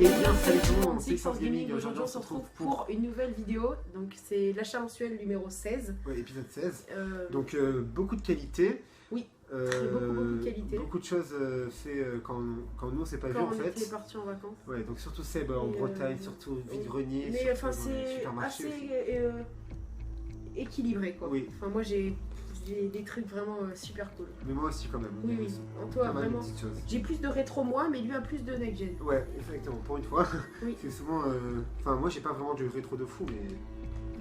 Et bien salut tout le monde, c'est Six Gaming. Aujourd'hui on se retrouve pour une nouvelle vidéo. Donc c'est l'achat mensuel numéro 16. Ouais, épisode 16. Donc beaucoup de qualité. Oui, beaucoup de qualité. Beaucoup de choses fait quand nous on s'est pas vu en fait. Quand on était partis en vacances. Ouais, donc surtout Seb en Bretagne, surtout vide-grenier. Mais enfin c'est assez équilibré quoi. Oui. Enfin moi j'ai des trucs vraiment super cool. Mais moi aussi quand même. Oui, oui. Toi vraiment. J'ai plus de rétro moi, mais lui a plus de next gen. Ouais, exactement. Pour une fois. Oui. C'est souvent. Enfin moi j'ai pas vraiment du rétro de fou, mais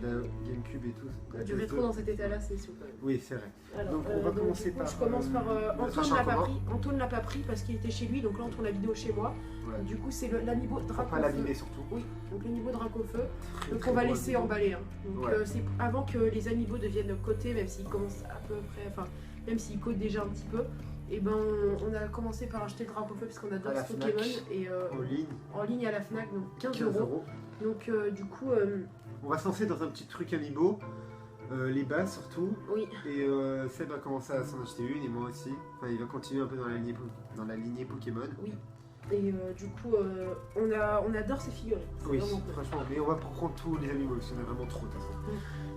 la GameCube et tout. Du rétro dans cet état-là, c'est sûr. Oui, c'est vrai. Alors, donc on va commencer par. Je commence par Antoine l'a pas pris parce qu'il était chez lui, donc là on tourne la vidéo chez moi. Ouais. Du coup c'est l'amiibo Dracofeu. Pas l'abîmer surtout. Oui, donc l'amiibo Dracofeu. Donc on va laisser emballer. Hein. Donc ouais. C'est avant que les amiibo deviennent cotés, même s'ils commencent à peu près, enfin même s'ils cotent déjà un petit peu. Et ben on a commencé par acheter le Dracofeu parce qu'on adore ce Pokémon et en ligne à la Fnac, donc 15 €. Donc du coup. On va se lancer dans un petit truc amiibo, les bases surtout. Oui. Et Seb va commencer à s'en acheter une et moi aussi. Enfin, il va continuer un peu dans la lignée Pokémon. Oui. Et du coup, on adore ces figurines. Oui, franchement. Mais on va prendre tous les amiibo parce qu'il y en a vraiment trop de toute façon.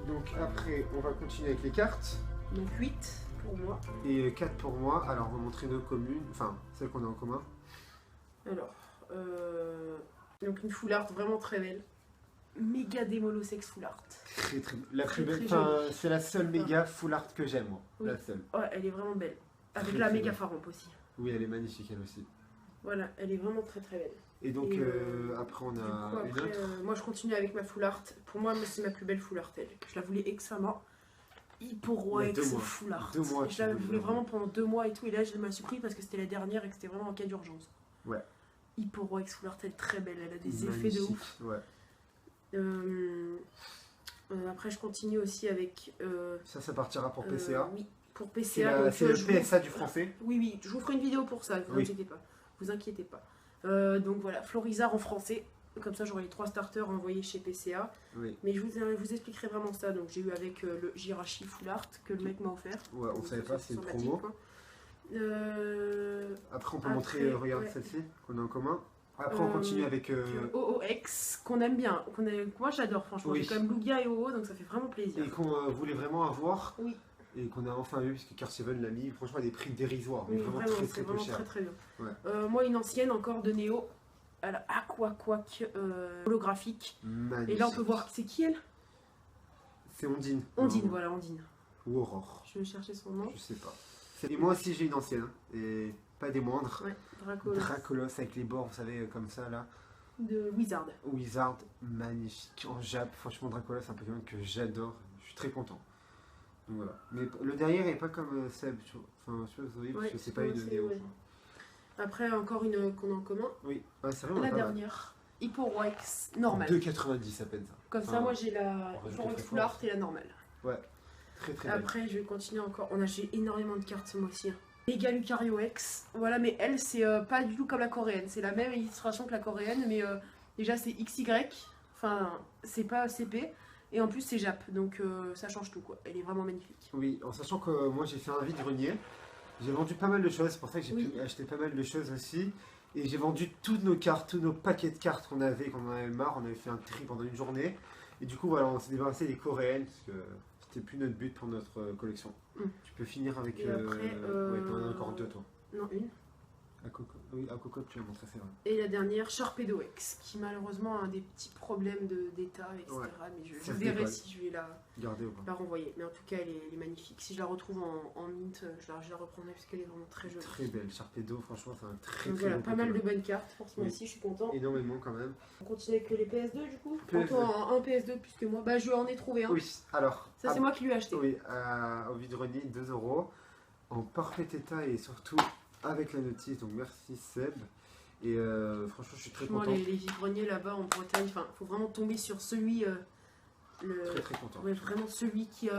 Donc après, on va continuer avec les cartes. Donc 8 pour moi. Et 4 pour moi. Alors on va montrer nos communes, enfin celles qu'on a en commun. Alors, donc une full art vraiment très belle. Méga Démolosex full art. Très la plus belle. C'est la seule méga full art que j'aime moi. Oui. La seule. Ouais, elle est vraiment belle. Avec la méga Faramp aussi. Oui, elle est magnifique elle aussi. Voilà, elle est vraiment très belle. Et donc après on a une autre. Moi je continue avec ma full art. Pour moi c'est ma plus belle full art. Je la voulais extrêmement. Hyporoix full art. Je la voulais vraiment pendant 2 mois et tout. Et là je me suis pris parce que c'était la dernière et que c'était vraiment en cas d'urgence. Ouais. Hyporoix full art, elle est très belle. Elle a des effets de ouf. Ouais. Après je continue aussi avec ça partira pour PCA. Oui, pour PCA. C'est le PSA du français. Oui, je vous ferai une vidéo pour ça, vous inquiétez pas. Donc voilà, Florizard en français, comme ça j'aurai les 3 starters envoyés chez PCA. Oui. Mais je vous expliquerai vraiment ça. Donc j'ai eu avec le Jirachi Full Art que le mec m'a offert. Ouais, on savait pas, c'est une promo. Après on peut montrer, regarde celle-ci qu'on a en commun. Après on continue avec OOX qu'on aime bien, moi j'adore franchement, j'ai quand même Lugia et OO donc ça fait vraiment plaisir. Et qu'on voulait vraiment avoir, oui. Et qu'on a enfin eu parce que Car7 l'a mis, franchement à des prix dérisoires, mais vraiment très peu cher. Très bien. Ouais. Moi une ancienne encore de Néo, à la Aquaquac holographique. Magnifique. Et là on peut voir, c'est qui elle? C'est Ondine. Voilà Ondine. Ou Aurore. Je vais chercher son nom. Je sais pas. Et moi aussi j'ai une ancienne, et pas des moindres. Ouais, Dracolos avec les bords, vous savez, comme ça là. De Wizard. Wizard, magnifique. En Jap, franchement Dracolos c'est un Pokémon que j'adore, je suis très content. Donc voilà. Mais le derrière est pas comme Seb, enfin je sais pas si vous voyez, parce que c'est pas une Néo. Ouais. Après encore une qu'on a en commun. Oui, c'est vraiment la dernière. Hyporoix normale. 2,90 à peine ça. Comme ça moi j'ai la Hyporoix Full Art et la normale. Ouais. Très après je vais continuer encore, j'ai énormément de cartes ce mois-ci. Méga Lucario X, voilà, mais elle c'est pas du tout comme la coréenne, c'est la même illustration que la coréenne, mais déjà c'est XY, enfin c'est pas CP, et en plus c'est Jap, donc ça change tout quoi, elle est vraiment magnifique. Oui, en sachant que moi j'ai fait un vide-grenier, j'ai vendu pas mal de choses, c'est pour ça que j'ai pu acheter pas mal de choses aussi, et j'ai vendu toutes nos cartes, tous nos paquets de cartes qu'on avait, quand on en avait marre, on avait fait un tri pendant une journée, et du coup voilà, on s'est débarrassé des coréennes, parce que c'était plus notre but pour notre collection. Tu peux finir avec. Et après, ouais, t'en as encore 2 toi. Non, une. Oui, à Coco, tu l'as montré, c'est vrai. Et la dernière, Sharpedo X, qui malheureusement a des petits problèmes d'état, etc. Ouais. Mais je verrai si je vais la renvoyer. Mais en tout cas, elle est magnifique. Si je la retrouve en mint, je la reprendrai parce qu'elle est vraiment très jolie. Très belle, Sharpedo, franchement, c'est un très voilà, pas mal de bonnes cartes pour ce mois-ci, je suis content. Énormément quand même. On continue avec les PS2 du coup. Toi, un PS2 plus que moi. Bah, je en ai trouvé un. Oui, alors. Ça, c'est moi qui lui ai acheté. Oui, au vide-grenier, 2 €. En parfait état et surtout avec la notice, donc merci Seb. Et franchement, je suis très content. Les vide-greniers là-bas en Bretagne, il faut vraiment tomber sur celui. Très content. Ouais, vraiment celui qui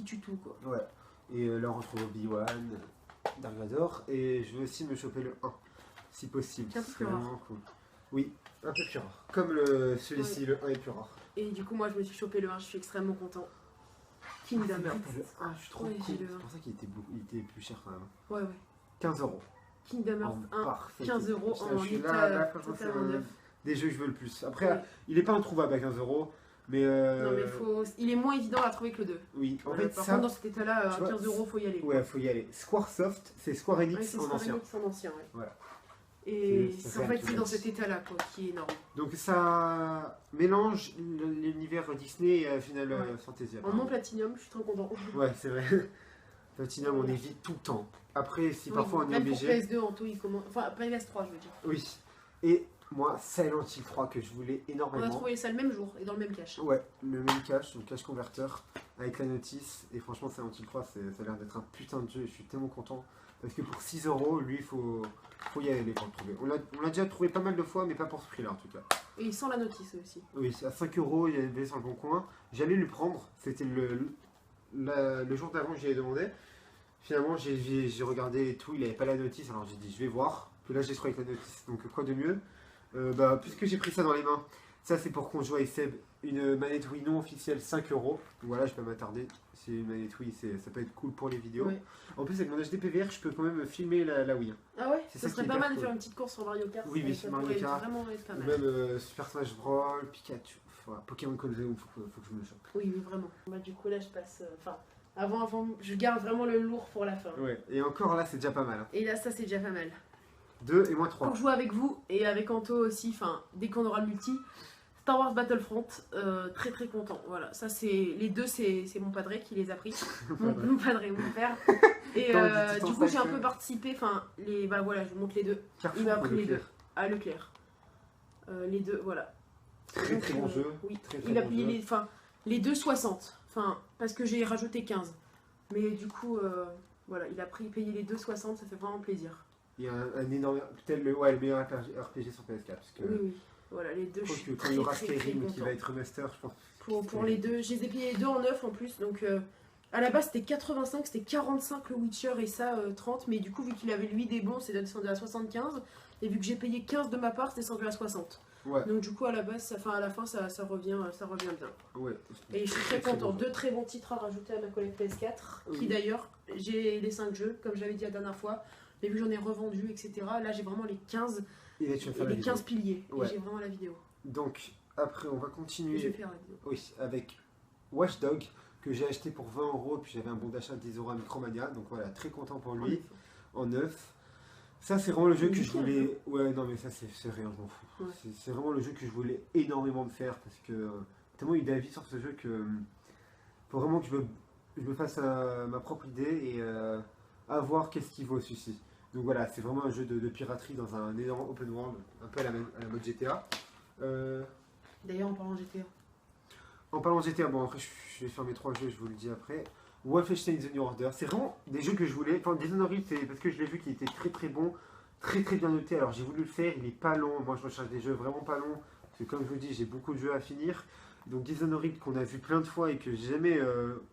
tue tout quoi. Ouais. Et là, on retrouve Obi-Wan, Dargador. Et je vais aussi me choper le 1, si possible. C'est un peu plus rare. Cool. Oui, un peu plus rare. Comme celui-ci, le 1 est plus rare. Et du coup, moi, je me suis chopé le 1, je suis extrêmement content. Kingdom Hearts. Je suis trop cool. C'est pour ça qu'il était plus cher quand même. Ouais. 15 €. Kingdom Hearts 1, parfait. 15 € Ça, en je suis état là, franchement, c'est totalement neuf. des jeux que je veux le plus. Après, Ouais. il est pas introuvable à 15 €, mais. Non, mais il est moins évident à trouver que le 2. Oui, en Voilà, fait, par ça. contre, dans cet état-là, à tu vois, 15 € faut y aller. Ouais, faut y aller. Squaresoft, c'est Square Enix Ouais, c'est en Square ancien. Enix en ancien, ouais. Voilà. Et Ça en fait un fait, peu c'est dans nice. cet état-là quoi, qui est énorme. Donc ça mélange l'univers Disney et Final Ouais. Fantasy. En apparemment. non platinum, je suis trop content. Ouais, c'est vrai. Platinum, on évite tout le temps. Après, si parfois on est même pour obligé. PS2, Anto, il commence. Enfin, PS3, je veux dire. Oui. Et moi, Silent Hill 3 que je voulais On a énormément. trouvé ça le même jour et dans le même cache. Ouais, le même cache, le cache converteur avec la notice. Et franchement, Silent Hill 3, ça a l'air d'être un putain de jeu. Je suis tellement content. Parce que pour 6 €, lui, faut y aller pour le trouver. On l'a déjà trouvé pas mal de fois, mais pas pour ce prix-là en tout cas. Et sans la notice aussi. Oui, à 5 €, il y avait sur le bon coin. J'allais lui prendre. C'était le jour d'avant que j'y avais demandé. Finalement, j'ai regardé et tout. Il n'avait pas la notice. Alors j'ai dit, je vais voir. Puis là, j'ai trouvé avec la notice. Donc quoi de mieux puisque j'ai pris ça dans les mains. Ça, c'est pour qu'on joue avec Seb. Une manette Wii non officielle, 5 €. Voilà, je peux m'attarder. C'est une manette Wii, ça peut être cool pour les vidéos. Ouais. En plus, avec mon HDPVR, je peux quand même filmer la Wii. Ah ouais, C'est ça ça serait qui est pas hyper mal de cool. faire une petite course sur Mario Kart. Oui, ça Mario pourrait Kart. vraiment être pas Ou mal. même Super Smash Bros, Pikachu, voilà, Pokémon Colosseum, faut que je me le chope. Oui, mais vraiment. Bah, du coup, là, je passe. Enfin, avant, je garde vraiment le lourd pour la fin. Ouais, et encore là, c'est déjà pas mal. Hein. Et là, ça, c'est déjà pas mal. 2 et moins 3. Pour jouer avec vous et avec Anto aussi, enfin, dès qu'on aura le multi, Star Wars Battlefront, très très content. Voilà, ça c'est les deux, c'est mon padré qui les a pris, mon padré, mon père. Et du coup j'ai un peu participé, enfin bah voilà, je vous montre les deux. Carrefour Il m'a ou pris les deux Leclerc. à Leclerc. Les deux, voilà. Très très Donc, bon jeu. Oui, Très, très il a bon payé jeu. les deux 60, enfin parce que j'ai rajouté 15. Mais du coup, voilà, il a payé les deux 60, ça fait vraiment plaisir. Il y a un énorme, peut-être le meilleur RPG sur PS4 parce que Oui, oui. Voilà, les deux, je je crois suis que quand il y aura très Skyrim qui content. va être remaster, je pense. Pour les deux, je les ai payés les deux en neuf en plus, donc à la base c'était 85, c'était 45 le Witcher et ça 30, mais du coup vu qu'il avait lui des bons, c'est descendu à 75, et vu que j'ai payé 15 de ma part, c'est descendu à 60. Ouais, Donc du coup à la base, à la fin ça revient bien. ouais. Et je suis très content, deux très bons titres à rajouter à ma collecte PS4, Oui. qui d'ailleurs, j'ai les 5 jeux, comme j'avais dit la dernière fois, mais vu que j'en ai revendu, etc., là j'ai vraiment les 15, Et là, tu vas et faire la les vidéo. 15 piliers, Ouais. et j'ai vraiment la vidéo. Donc, après, on va Et je vais continuer faire la vidéo. oui, avec Watchdog que j'ai acheté pour 20 €, puis j'avais un bon d'achat de 10 € à Micromania. Donc voilà, très content pour lui, en neuf. Ça, c'est vraiment le jeu que je voulais. Ouais, non, mais ça, c'est rien, je m'en fous. Ouais. C'est vraiment le jeu que je voulais énormément de faire parce que tellement eu d'avis sur ce jeu que faut vraiment que je me fasse ma propre idée et à voir qu'est-ce qu'il vaut celui-ci. Donc voilà, c'est vraiment un jeu de piraterie dans un énorme open world, un peu à la mode GTA. D'ailleurs en parlant de GTA. En parlant de GTA, bon après je vais faire mes 3 jeux, je vous le dis après. Wolfenstein The New Order, c'est vraiment des jeux que je voulais. Enfin, Dishonored, c'est parce que je l'ai vu qu'il était très très bon, très très bien noté. Alors j'ai voulu le faire, il est pas long. Moi je recherche des jeux vraiment pas longs. Parce que comme je vous dis, j'ai beaucoup de jeux à finir. Donc Dishonored qu'on a vu plein de fois et que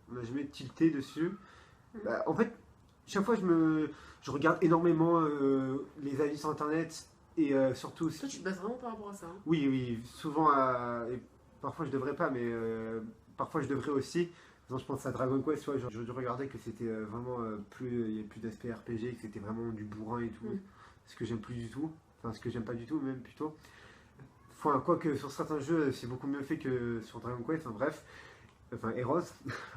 on n'a jamais tilté dessus. Bah, en fait, chaque fois je regarde énormément les avis sur internet et surtout. Toi tu te bases vraiment par rapport à ça. Hein. Oui, oui, souvent et parfois je devrais pas, mais parfois je devrais aussi. Par exemple, je pense à Dragon Quest, tu vois, j'aurais dû regarder que c'était vraiment il y a plus d'aspect RPG, que c'était vraiment du bourrin et tout. Ce que j'aime plus du tout, enfin ce que j'aime pas du tout même plutôt. Enfin, quoique sur certains jeux c'est beaucoup mieux fait que sur Dragon Quest, enfin bref. Enfin, Heroes,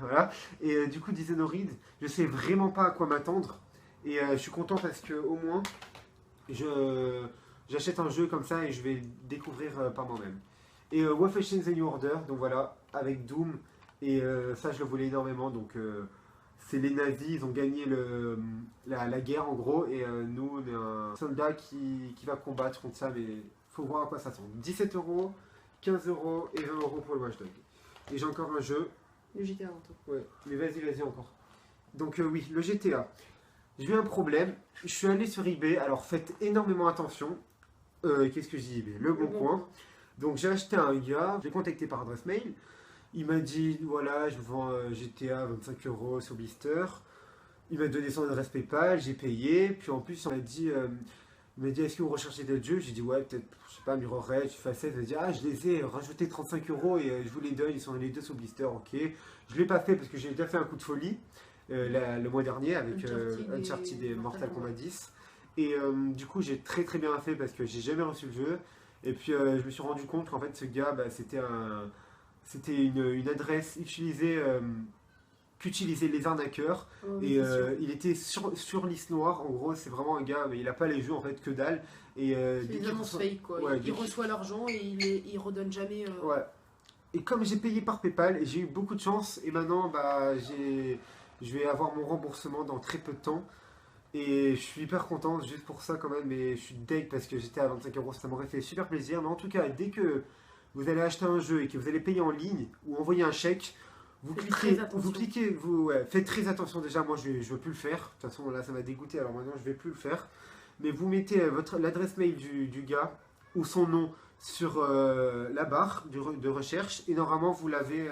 voilà. Et du coup, Dishonored, je sais vraiment pas à quoi m'attendre. Et je suis content parce que au moins, j'achète un jeu comme ça et je vais le découvrir par moi-même. Et Wolfenstein The New Order, donc voilà, avec Doom. Et ça, je le voulais énormément. Donc, c'est les nazis, ils ont gagné la guerre en gros. Et nous, on est un soldat qui va combattre contre ça. Mais faut voir à quoi ça ressemble. 17 €, 15 € et 20 € pour le Watchdog. Et j'ai encore un jeu. Le GTA avant tout. Ouais, mais vas-y encore. Donc oui, le GTA. J'ai eu un problème. Je suis allé sur eBay. Alors faites énormément attention. Qu'est-ce que je dis eBay? Le Bon Coin. Donc j'ai acheté un gars. Je l'ai contacté par adresse mail. Il m'a dit voilà, je vends GTA 25 € sur Blister. Il m'a donné son adresse PayPal. J'ai payé. Puis en plus, il m'a dit est-ce que vous recherchez d'autres jeux? J'ai dit ouais, peut-être, je sais pas, Mirror Edge, Facet. Il m'a dit ah, je les ai rajoutés 35 € et je vous les donne, ils sont les deux sur Blister, ok. Je l'ai pas fait parce que j'ai déjà fait un coup de folie le mois dernier avec Uncharted et Mortal Kombat 10. Et du coup, j'ai très très bien fait parce que j'ai jamais reçu le jeu. Et puis, je me suis rendu compte qu'en fait, ce gars, bah, c'était une adresse utilisée, qu'utilisaient les arnaqueurs. Oh, Et c'est sûr. il était sur liste noire. En gros, c'est vraiment un gars, mais il a pas les jeux en fait, que dalle. Et C'est dès des qu'il annonces reçoit- fake quoi. ouais, Il reçoit l'argent et il redonne jamais. Ouais. Et comme j'ai payé par PayPal, et j'ai eu beaucoup de chance, et maintenant bah, je vais avoir mon remboursement dans très peu de temps. Et je suis hyper content juste pour ça quand même, mais je suis deg parce que j'étais à 25 €, ça m'aurait fait super plaisir. Mais en tout cas, dès que vous allez acheter un jeu et que vous allez payer en ligne ou envoyer un chèque, Faites très attention. faites très attention déjà. Moi, je veux plus le faire. De toute façon, là, ça m'a dégoûté, alors maintenant, je vais plus le faire. Mais vous mettez l'adresse mail du gars ou son nom sur la barre de recherche et normalement, vous l'avez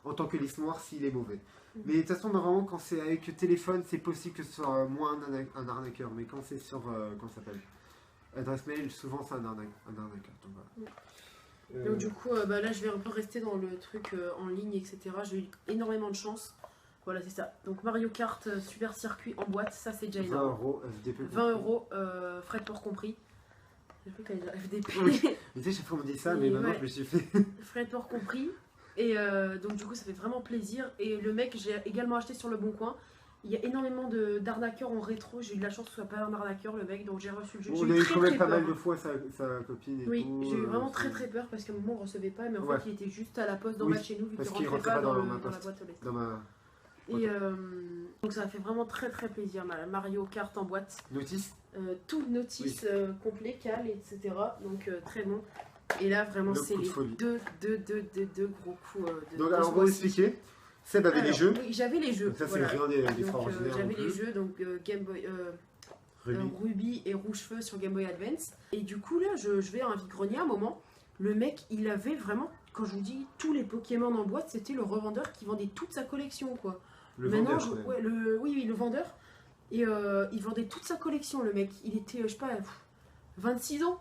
en tant que liste noire s'il est mauvais. Mais de toute façon, normalement, quand c'est avec le téléphone, c'est possible que ce soit moins un arnaqueur. Mais quand c'est sur, comment ça s'appelle, adresse mail, souvent c'est un arnaqueur. Donc, voilà. Donc du coup, bah, là je vais un peu rester dans le truc en ligne, etc. J'ai eu énormément de chance. Voilà, c'est ça. Donc Mario Kart Super Circuit en boîte, ça c'est déjà 20 énorme. € FDP. 20 €, frais de port compris. J'ai cru qu'elle allait dire FDP. Oui. Mais tu sais, chaque fois on me dit ça, mais Et maintenant ouais. je me suis fait. Frais de port compris. Et donc du coup ça fait vraiment plaisir. Et le mec, j'ai également acheté sur le Bon Coin. Il y a énormément d'arnaqueurs en rétro. J'ai eu de la chance que ce soit pas un arnaqueur le mec, donc j'ai reçu le jeu. On J'ai a eu eu très quand même très pas peur. mal de fois sa copine et Oui, tout. j'ai eu vraiment très très peur parce qu'à un moment on recevait pas, mais en Ouais. fait il était juste à la poste d'en Oui, bas de chez nous vu parce qu'il qu'il rentrait pas dans, ma dans la poste. boîte aux lettres. Dans ma Et donc ça fait vraiment très très plaisir. Mario Kart en boîte, notice. tout notice complet, cal, etc. Donc très bon. Et là vraiment Le c'est coup de les folie. deux gros coups de Donc de alors ce on va mois-ci. expliquer. Seb avait les Alors, jeux. Oui, j'avais les jeux. Donc ça c'est voilà. rien des Donc, frères originaires. j'avais non les plus. jeux, donc Game Boy, Ruby. Ruby et Rouge Feu sur Game Boy Advance. Et du coup, là, je vais à un vide-grenier à un moment. Le mec, il avait vraiment, quand je vous dis tous les Pokémon en boîte, c'était le revendeur qui vendait toute sa collection, quoi. Le Maintenant, vendeur. ouais. oui, le vendeur. Et il vendait toute sa collection, le mec. Il était, je sais pas, 26 ans.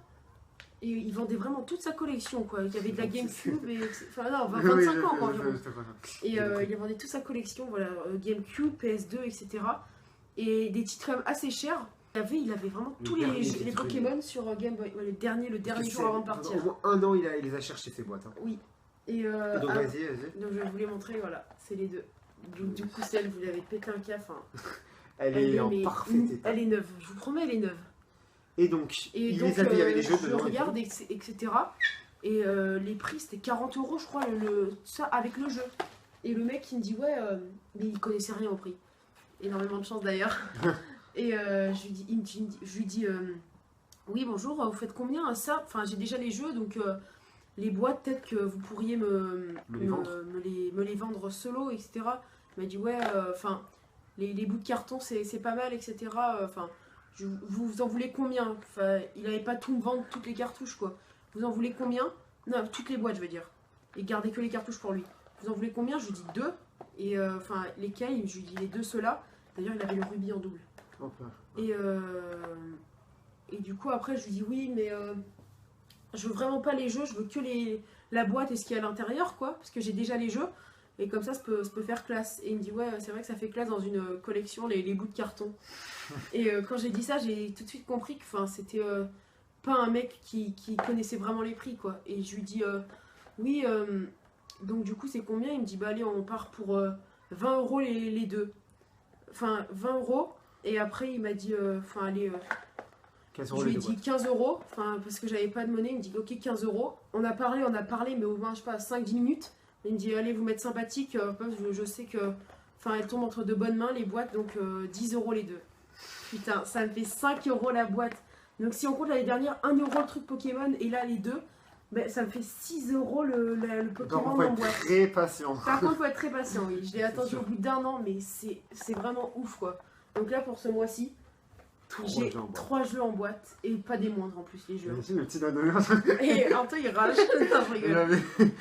Et il vendait vraiment toute sa collection, quoi. Il y avait de la GameCube et. Enfin, non, 25 ans, quoi, environ. Et il vendait toute sa collection, voilà, GameCube, PS2, etc. Et des titres quand même assez chers. Il avait vraiment Le tous dernier les titre, Pokémon sur Game Boy. Ouais, le dernier jour avant de partir. Au moins un an, il les a cherché ces boîtes. Hein. Oui. Et Et donc ah, vas-y. donc je vais vous les montrer, voilà, c'est les deux. Donc, du coup, celle, vous l'avez pété un caf. Hein. Elle est en mais- parfait état. Elle est neuve, je vous promets, elle est neuve. Et donc, Et il donc, les a payés avec les jeux je dedans. regarde, etc. Et les prix, c'était 40 €, je crois, ça avec le jeu. Et le mec, il me dit, ouais, mais il connaissait rien au prix. Énormément de chance d'ailleurs. Et je lui dis, oui, bonjour, vous faites combien ça? Enfin, j'ai déjà les jeux, donc les boîtes, peut-être que vous pourriez me les vendre solo, etc. Il m'a dit, ouais, enfin, les bouts de carton, c'est pas mal, etc. Enfin. Vous en voulez combien? Enfin, il n'avait pas tout me vendre, toutes les cartouches, quoi. Vous en voulez combien? Non, toutes les boîtes, je veux dire. Et gardez que les cartouches pour lui. Vous en voulez combien? Je lui dis 2. Et enfin, lesquels? Je lui dis les 2 ceux-là. D'ailleurs, il avait le rubis en double. Et du coup, après, je lui dis oui, mais je veux vraiment pas les jeux, je veux que la boîte et ce qu'il y a à l'intérieur, quoi. Parce que j'ai déjà les jeux. Et comme ça peut faire classe. Et il me dit, ouais, c'est vrai que ça fait classe dans une collection, les bouts de carton. Et quand j'ai dit ça, j'ai tout de suite compris que c'était pas un mec qui connaissait vraiment les prix, quoi. Et je lui dis, oui, donc du coup, c'est combien? Il me dit, bah allez, on part pour 20 € les deux. Enfin, 20 €. Et après, il m'a dit, enfin, allez, 15 je € lui les ai deux dit 15 €, enfin, parce que j'avais pas de monnaie. Il me dit, ok, 15 €. On a parlé, mais au moins, je sais pas, 5-10 minutes. Il me dit, allez, vous mettre sympathique, je sais que. Enfin, elles tombent entre de bonnes mains, les boîtes, donc 10 € les deux. Putain, ça me fait 5 € la boîte. Donc, si on compte l'année dernière, 1 € le truc Pokémon, et là, les deux, ben, ça me fait 6 € le Pokémon Donc, on faut en être boîte. très patient. Par contre, il faut être très patient, oui. Je l'ai attendu sûr. au bout d'1 an, mais c'est vraiment ouf, quoi. Donc là, pour ce mois-ci, j'ai 3 jeux en boîte, et pas des moindres en plus, les jeux. Imagine le petit donneur. Et Anto, il rage. Non, je rigole.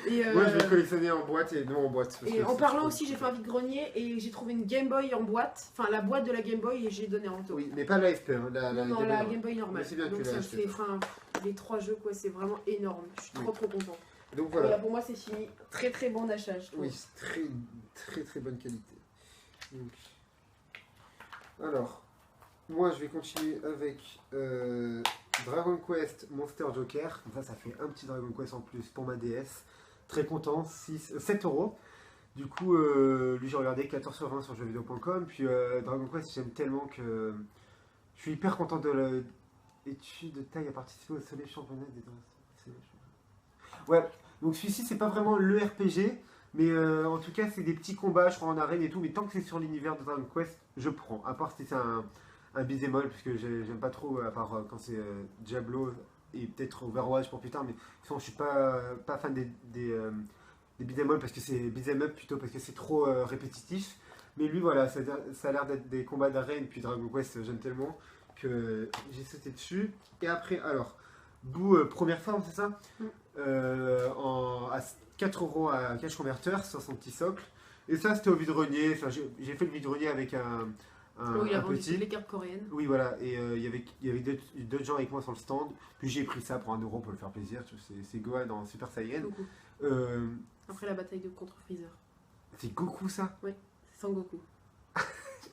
Et, Moi, je vais collectionner en boîte et non en boîte. parce et que en c'est parlant trop aussi, j'ai fait cool. un vide-grenier et j'ai trouvé une Game Boy en boîte, enfin la boîte de la Game Boy, et j'ai donné à Anto. Oui, mais pas la FP, hein, Non, Game la Boy. Game Boy normale. Mais c'est bien que Donc tu l'aies ça acheté. fait, enfin, les 3 jeux, quoi, c'est vraiment énorme. Je suis trop Oui. trop content. Donc Voilà, voilà. pour moi, c'est fini. Très très bon achat, je trouve. Oui, c'est très très très bonne qualité. Donc, alors, moi je vais continuer avec Dragon Quest Monster Joker. Comme ça fait un petit Dragon Quest en plus pour ma DS. Très content, 7 euros. Du coup, lui j'ai regardé 14 sur 20 sur jeuxvideo.com. Puis Dragon Quest, j'aime tellement que je suis hyper content de l'étude de taille à participer au Soleil Championnat des danses. Ouais, donc celui-ci c'est pas vraiment le RPG, mais en tout cas c'est des petits combats, je crois en arène et tout. Mais tant que c'est sur l'univers de Dragon Quest, je prends. À part si c'est un beat'em all, parce que j'aime pas trop, à part quand c'est Diablo et peut-être Overwatch pour plus tard. Mais sinon je suis pas fan des beat'em all parce que c'est beat'em up plutôt parce que c'est trop répétitif. Mais lui voilà, ça a l'air d'être des combats d'arène, puis Dragon Quest j'aime tellement que j'ai sauté dessus. Et après alors, Boo première forme c'est ça, à 4 euros à cash converter sur son petit socle. Et ça c'était au vide-grenier, enfin, j'ai fait le vide-grenier avec un il a vendu petit. toutes les cartes coréennes. Oui voilà, et il y avait d'autres gens avec moi sur le stand, puis j'ai pris ça pour 1 euro pour le faire plaisir, c'est Gohan dans Super Saiyan. Après la bataille contre Freezer. C'est Goku ça? Oui, c'est Sangoku.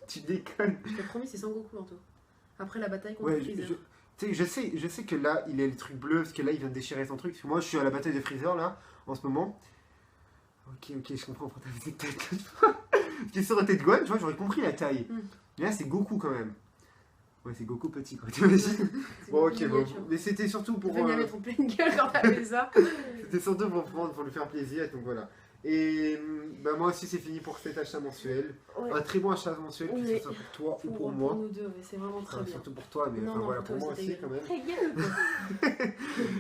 Tu déconnes. Je t'ai promis, c'est Sangoku en tout. Après la bataille contre Freezer. Je sais que là il est le truc bleu, parce que là il vient de déchirer son truc, parce que moi je suis à la bataille de Freezer là, en ce moment. Ok, je comprends pourquoi t'as fait cette tête. Ce qui est sur la tête de Gohan, tu vois, j'aurais compris la taille. Mais là c'est Goku quand même. Ouais, c'est Goku petit quoi, t'imagines? Bon, ok, bon. Mais c'était surtout pour. Il mettre en pleine gueule quand t'as fait ça. C'était surtout pour lui faire plaisir, donc voilà. Et bah, moi aussi, c'est fini pour cet achat mensuel. Ouais. Un très bon achat mensuel, que ce soit pour toi ou pour moi. Pour nous deux, mais c'est vraiment très bien. Surtout pour toi, mais non, voilà, pour moi aussi quand même. Très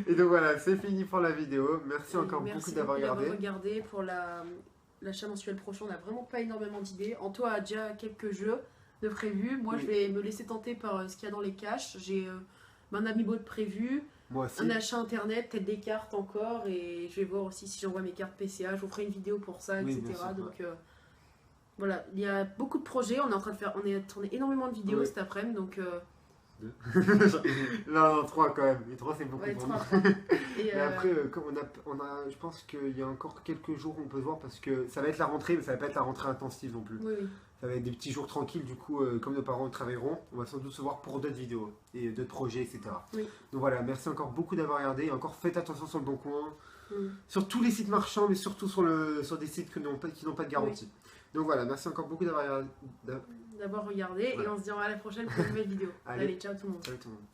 Et donc voilà, c'est fini pour la vidéo. Merci encore beaucoup d'avoir regardé. Pour l'achat mensuel prochain, on n'a vraiment pas énormément d'idées. Anto a déjà quelques jeux de prévus. Moi, je vais me laisser tenter par ce qu'il y a dans les caches. J'ai un amiibo de prévu. Moi aussi. Un achat internet, peut-être des cartes encore, et je vais voir aussi si j'envoie mes cartes PCA, je vous ferai une vidéo pour ça, etc. Sûr, donc voilà, il y a beaucoup de projets, on a tourné énormément de vidéos cet après-midi, donc... non, 3 quand même, et 3 c'est beaucoup pour 3. Et après, comme je pense qu'il y a encore quelques jours on peut se voir, parce que ça va être la rentrée, mais ça va pas être la rentrée intensive non plus. Oui. Ça va être des petits jours tranquilles, du coup, comme nos parents travailleront, on va sans doute se voir pour d'autres vidéos et d'autres projets, etc. Oui. Donc voilà, merci encore beaucoup d'avoir regardé, et encore faites attention sur le Bon Coin, sur tous les sites marchands, mais surtout sur des sites qui n'ont pas de garantie. Donc voilà, merci encore beaucoup d'avoir regardé. Et on se dit à la prochaine pour une nouvelle vidéo. Allez, ciao tout le monde. Ciao tout le monde.